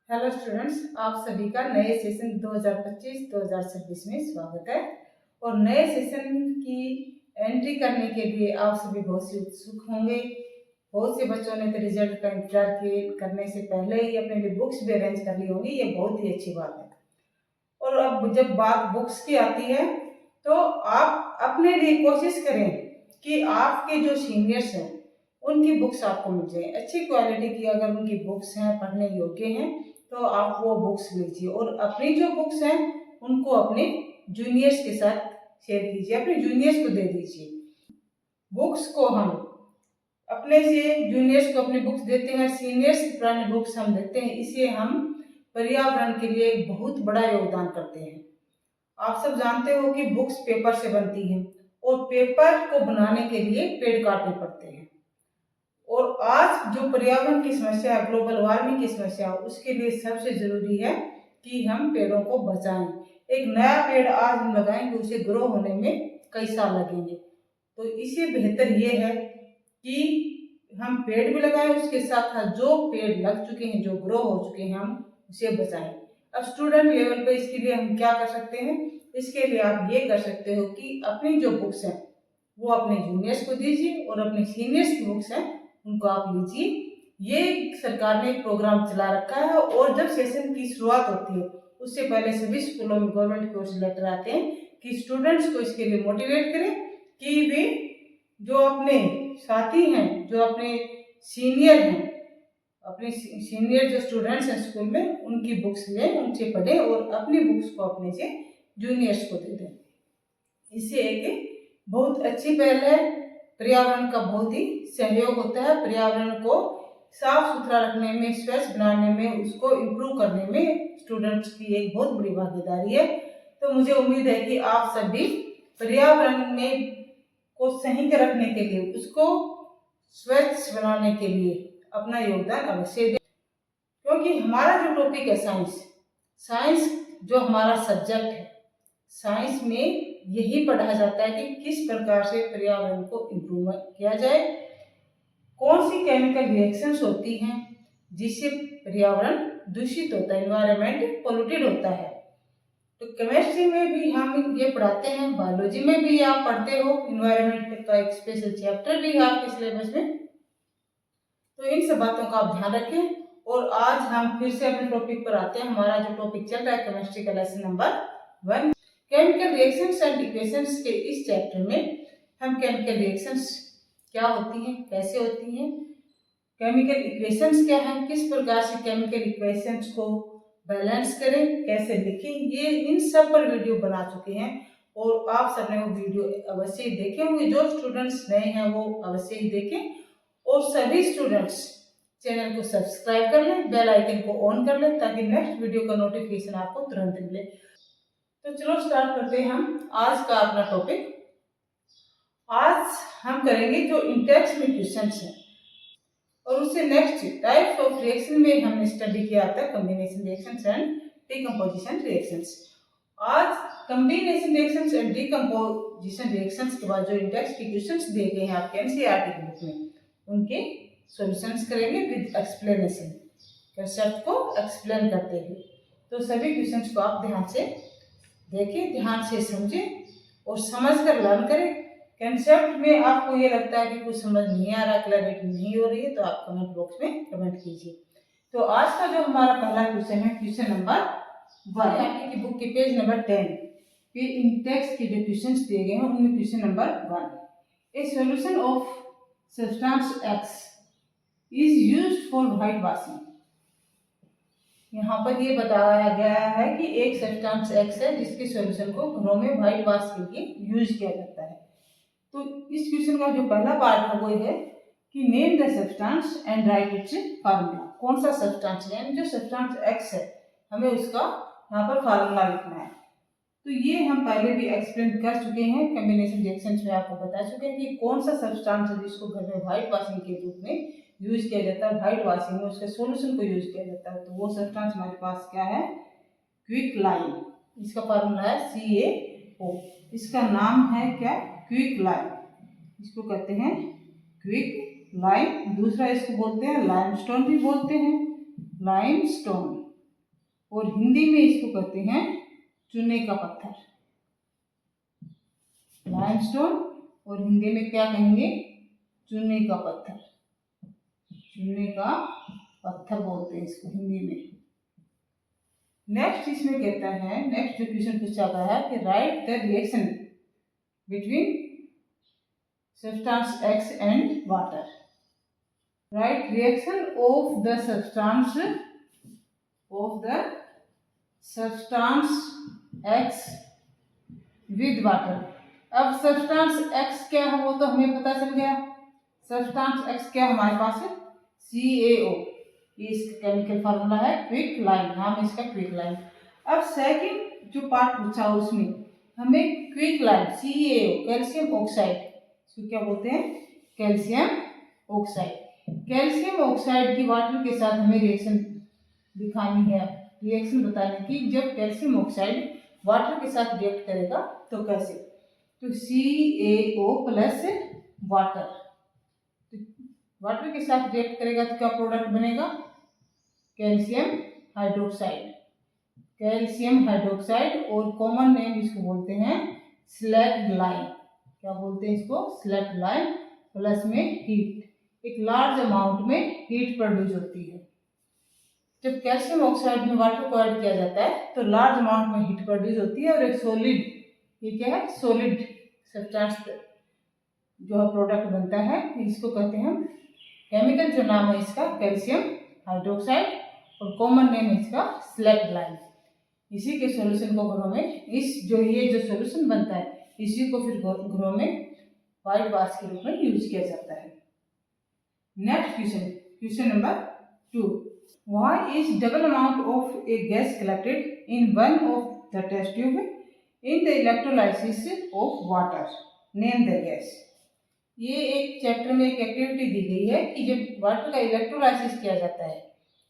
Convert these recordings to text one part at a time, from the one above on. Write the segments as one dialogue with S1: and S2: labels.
S1: Hello students, आप सभी का नए सेशन 2025-2026 में स्वागत है। और नए सेशन की एंट्री करने के लिए आप सभी बहुत से उत्सुक होंगे। बहुत से बच्चों ने तो रिजल्ट का इंतजार करने से पहले ही अपने लिए बुक्स भी अरेंज कर ली होंगी। ये बहुत ही अच्छी बात है। और अब जब बात बुक्स की आती है तो आप अपने लिए कोशिश करें कि आपके जो सीनियर्स हैं उनकी बुक्स आपको मिल जाए। अच्छी क्वालिटी की अगर उनकी बुक्स हैं, पढ़ने योग्य हैं, तो आप वो बुक्स लीजिए और अपनी जो बुक्स हैं उनको अपने जूनियर्स के साथ शेयर कीजिए, अपने जूनियर्स को दे दीजिए। बुक्स को हम अपने से जूनियर्स को अपनी बुक्स देते हैं, सीनियर्स की पुरानी बुक्स हम देते हैं। इससे हम पर्यावरण के लिए एक बहुत बड़ा योगदान करते हैं। आप सब जानते हो कि बुक्स पेपर से बनती हैं और पेपर को बनाने के लिए पेड़ काटने पड़ते हैं। और आज जो पर्यावरण की समस्या है, ग्लोबल वार्मिंग की समस्या, उसके लिए सबसे जरूरी है कि हम पेड़ों को बचाएं। एक नया पेड़ आज हम लगाएंगे, उसे ग्रो होने में कई साल लगेंगे। तो इससे बेहतर ये है कि हम पेड़ भी लगाएं, उसके साथ साथ जो पेड़ लग चुके हैं, जो ग्रो हो चुके हैं, हम उसे बचाएं। अब स्टूडेंट लेवल पे इसके लिए हम क्या कर सकते हैं? इसके लिए आप ये कर सकते हो कि अपनी जो बुक्स हैं वो अपने जूनियर्स को दीजिए और अपने सीनियर्स की बुक्स हैं उनको आप लीजिए। ये सरकार ने एक प्रोग्राम चला रखा है और जब सेशन की शुरुआत होती है उससे पहले सभी स्कूलों में गवर्नमेंट की ओर से लेटर आते हैं कि स्टूडेंट्स को इसके लिए मोटिवेट करें कि वे जो अपने साथी हैं, जो अपने सीनियर हैं, अपने सीनियर जो स्टूडेंट्स हैं स्कूल में, उनकी बुक्स लें, उनसे पढ़ें और अपनी बुक्स को अपने से जूनियर्स को दे दें। इससे एक बहुत अच्छी पहल है। पर्यावरण का बहुत ही सहयोग होता है। पर्यावरण को साफ सुथरा रखने में, स्वच्छ बनाने में, उसको इम्प्रूव करने में स्टूडेंट्स की एक बहुत बड़ी भागीदारी है। तो मुझे उम्मीद है कि आप सभी पर्यावरण में को सही रखने के लिए, उसको स्वच्छ बनाने के लिए अपना योगदान अवश्य दें। क्योंकि हमारा जो टॉपिक है साइंस जो हमारा सब्जेक्ट है, साइंस में यही पढ़ा जाता है कि किस प्रकार से पर्यावरण को इम्प्रूव किया जाए, कौन सी केमिकल रिएक्शंस होती हैं जिससे पर्यावरण दूषित होता है, एनवायरनमेंट पोल्यूटेड होता है। तो केमिस्ट्री में भी हम ये पढ़ाते हैं, बायोलॉजी में भी आप पढ़ते हो, एनवायरनमेंट का एक स्पेशल चैप्टर भी है आपके सिलेबस में। तो इन सब बातों का आप ध्यान रखें। और आज हम फिर से अपने टॉपिक पर आते हैं। हमारा जो टॉपिक चल रहा है केमिस्ट्री का lesson number 1, chemical reactions and equations के इस चैप्टर में हम केमिकल रिएक्शंस क्या होती हैं, कैसे होती हैं, केमिकल इक्वेशंस क्या है, किस प्रकार से केमिकल इक्वेशंस को बैलेंस करें, कैसे लिखें, ये इन सब पर वीडियो बना चुके हैं और आप सबने वो वीडियो अवश्य ही देखे होंगे। जो स्टूडेंट्स नए हैं वो अवश्य ही देखें और सभी स्टूडेंट्स चैनल को सब्सक्राइब कर लें, बेल आइकन को ऑन कर लें ताकि नेक्स्ट वीडियो का नोटिफिकेशन आपको तुरंत मिले। तो चलो स्टार्ट करते हैं हम आज का अपना टॉपिक। आज हम करेंगे जो इंटेक्स में क्वेश्चंस हैं और उससे नेक्स्ट टाइप्स ऑफ रिएक्शन में हमने स्टडी किया था combination reactions and decomposition reactions. आज combination reactions and decomposition reactions के बाद जो इंटेक्स के क्वेश्चंस दिए गए हैं आपके एनसीईआरटी के बुक में, उनके सॉल्यूशंस करेंगे विद एक्सप्लेनेशन, कंसेप्ट को एक्सप्लेन करते हुए। तो सभी क्वेश्चंस को आप ध्यान से देखें, ध्यान से समझें और समझकर लर्न करें। कंसेप्ट में आपको ये लगता है कि कुछ समझ नहीं आ रहा, क्लैरिटी नहीं हो रही है, तो आप कमेंट बॉक्स में कमेंट कीजिए। तो आज का जो हमारा पहला क्वेश्चन है, क्वेश्चन नंबर 1, आपकी बुक के पेज नंबर 10 के इंटेक्स के जो क्वेश्चंस दिए गए हैं उनमें question number 1, A solution of substance X is used for white washing. यहाँ पर ये बताया गया है कि एक सब्सटेंस X है जिसके सॉल्यूशन को घरों में व्हाइट वॉश के लिए यूज किया जाता है। तो इस क्वेश्चन का जो पहला पार्ट है वो है कि name the substance and right it's formula. कौन सा सब्सटेंस है, जो सब्सटेंस X है, हमें उसका यहाँ पर फार्मूला लिखना है। तो ये हम पहले भी एक्सप्लेन कर चुके हैं, कॉम्बिनेशन रिएक्शंस में आपको बता चुके हैं कि कौन सा सब्सटेंस है जिसको घर में व्हाइट वॉशिंग के रूप में यूज किया जाता है, व्हाइट वॉशिंग में उसके सॉल्यूशन को यूज किया जाता है। तो वो सब्सटेंस हमारे पास क्या है, क्विक लाइम। इसका फार्मूला है CaO। इसका नाम है क्या, क्विक लाइम। इसको कहते हैं क्विक लाइम। दूसरा इसको बोलते हैं लाइमस्टोन भी बोलते हैं, लाइमस्टोन। और हिंदी में इसको कहते हैं चूने का पत्थर, लाइमस्टोन, और हिंदी में क्या कहेंगे, चूने का पत्थर, चूने का पत्थर बोलते हैं इसको हिंदी में। नेक्स्ट इसमें कहता है, नेक्स्ट जो क्वेश्चन पूछा गया है कि right the reaction between substance X and water. Write reaction of the substance X with water. अब सब्सटेंस X क्या है वो तो हमें पता चल गया। सब्सटेंस X क्या हमारे पास है, CaO, ये इसका केमिकल फार्मूला है, क्विक लाइन, नाम इसका क्विक लाइन। अब सेकंड जो पार्ट पूछा उसमें हमें quick line CaO, calcium oxide, इसको क्या बोलते हैं, कैल्शियम ऑक्साइड। कैल्शियम ऑक्साइड की वाटर के साथ हमें रिएक्शन दिखानी है, रिएक्शन बताने की। जब कैल्शियम ऑक्साइड वाटर के साथ रिएक्ट करेगा तो कैसे, तो CaO प्लस वाटर, वाटर के साथ रिएक्ट करेगा तो क्या प्रोडक्ट बनेगा, कैल्शियम हाइड्रोक्साइड, कैल्शियम हाइड्रोक्साइड, और कॉमन नेम इसको बोलते हैं स्लैक्ड-लाइम। क्या बोलते हैं इसको, स्लैक्ड-लाइम। प्लस में हीट, एक लार्ज अमाउंट में हीट प्रोड्यूस होती है। जब कैल्शियम ऑक्साइड में वाटर को ऐड किया जाता है तो लार्ज अमाउंट में हीट प्रोड्यूस होती है और एक सॉलिड, ये क्या है, सॉलिड सब्सटेंस जो प्रोडक्ट बनता है, इसको कहते हैं, केमिकल जो नाम है इसका कैल्शियम हाइड्रोक्साइड और कॉमन नेम है इसका स्लैक्ड-लाइम। इसी के सॉल्यूशन को घरों में, इस जो ये जो सॉल्यूशन बनता है इसी को फिर घरों में व्हाइट वाश के रूप में यूज किया जाता है। Next question, question number 2, why is double amount of a gas collected in one of the test tube in the electrolysis of water, name the gas. ये एक चैप्टर में एक एक्टिविटी दी गई है कि जब वाटर का इलेक्ट्रोलाइसिस किया जाता है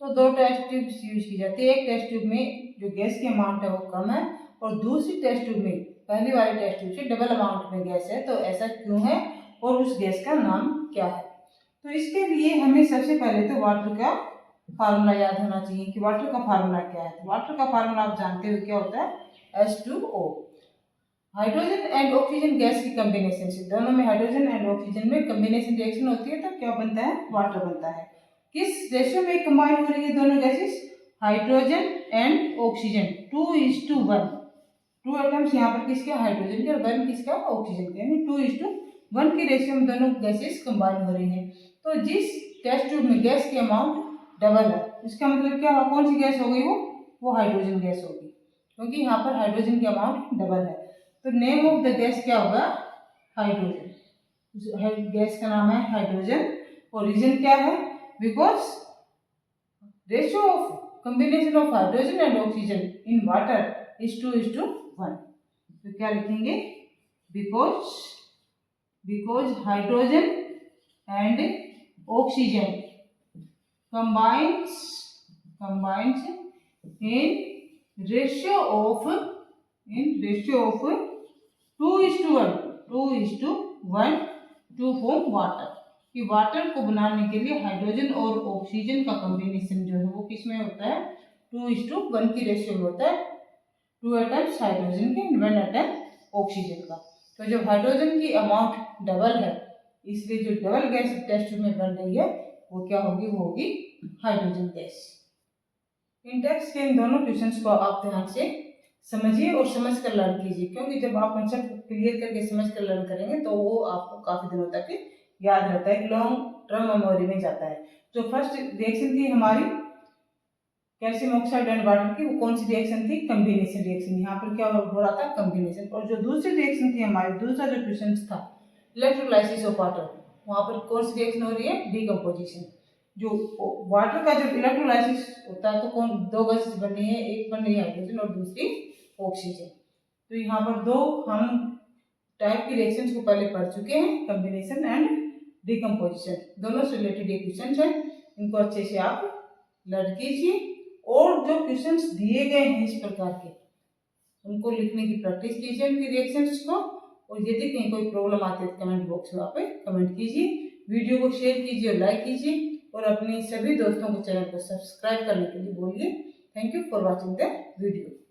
S1: तो दो टेस्ट ट्यूब्स यूज की जाती है। एक टेस्ट ट्यूब में जो गैस की अमाउंट है वो कम है और दूसरी टेस्ट ट्यूब में, पहली वाली टेस्ट ट्यूब से डबल अमाउंट में गैस है, तो ऐसा क्यों है और उस गैस का नाम क्या है। तो इसके लिए हमें सबसे पहले तो वाटर का फार्मूला याद होना चाहिए कि वाटर का फार्मूला क्या है। तो वाटर का फार्मूला आप जानते हो क्या होता है, H2O। Hydrogen and oxygen gas की कॉम्बिनेशन से, दोनों में हाइड्रोजन एंड ऑक्सीजन में कॉम्बिनेशन रिएक्शन होती है तो क्या बनता है, वाटर बनता है। किस रेशियो में कंबाइन हो रही है दोनों gases, hydrogen and oxygen 2:1। 2 atoms यहाँ पर किसके, हाइड्रोजन के, और 1 किसका, ऑक्सीजन के, यानी 2:1 की रेशियो में दोनों गैसेस कंबाइन हो रही हैं। तो जिस टेस्ट ट्यूब में गैस की अमाउंट डबल है, इसका मतलब क्या हुआ, कौन सी गैस हो गई, वो हाइड्रोजन गैस होगी, क्योंकि यहाँ पर हाइड्रोजन की अमाउंट डबल है। तो नेम ऑफ द गैस क्या होगा, हाइड्रोजन, गैस का नाम है हाइड्रोजन। और रीजन क्या है, because ratio of combination of hydrogen and oxygen in water is 2:1। तो क्या लिखेंगे, because hydrogen and oxygen combines in ratio of 2:1 to form water। कि वाटर को बनाने के लिए हाइड्रोजन और ऑक्सीजन का कॉम्बिनेशन जो है वो किसमें होता है, 2:1 की रेशियो में होता है, 2 एटम्स हाइड्रोजन के एंड 1 एटम ऑक्सीजन का। तो जब हाइड्रोजन की अमाउंट डबल है इसलिए जो डबल गैस टेस्ट में बन रही है वो क्या होगी, वो होगी हाइड्रोजन गैस। इन टेक्स्ट के इन दोनों क्वेश्चंस को आप ध्यान से समझिए और समझ कर लर्न कीजिए, क्योंकि जब आप कंसेप्ट क्लियर करके समझ कर लर्न करेंगे तो वो आपको काफी दिनों तक याद रहता है, लॉन्ग टर्म मेमोरी में जाता है। जो फर्स्ट रिएक्शन थी हमारी कैल्शियम ऑक्साइड एंड वाटर की, वो कौन सी रिएक्शन थी, कॉम्बिनेशन रिएक्शन। यहाँ पर क्या हो रहा था, कॉम्बिनेशन। और जो दूसरी रिएक्शन थी हमारी, दूसरा जो क्वेश्चन था इलेक्ट्रोलाइसिस ऑफ वाटर, वहां पर कौन सी रिएक्शन हो रही है, डीकम्पोजिशन। जो वाटर का जब इलेक्ट्रोलाइसिस होता है तो कौन, दो गैसेस बन रही है, एक बन रही है हाइड्रोजन और दूसरी ऑक्सीजन। तो यहाँ पर दो हम टाइप की रिएक्शंस को पहले पढ़ चुके हैं, कॉम्बिनेशन एंड डीकम्पोजिशन, दोनों से रिलेटेड ये क्वेश्चन है। इनको अच्छे से आप लर्न कीजिए और जो क्वेश्चंस दिए गए हैं इस प्रकार के उनको लिखने की प्रैक्टिस कीजिए, उनकी रिएक्शंस को। और यदि कहीं कोई प्रॉब्लम आती है तो कमेंट बॉक्स में आप कमेंट कीजिए, वीडियो को शेयर कीजिए और लाइक कीजिए और अपने सभी दोस्तों को चैनल को सब्सक्राइब करने के लिए बोलिए, thank you for watching the video.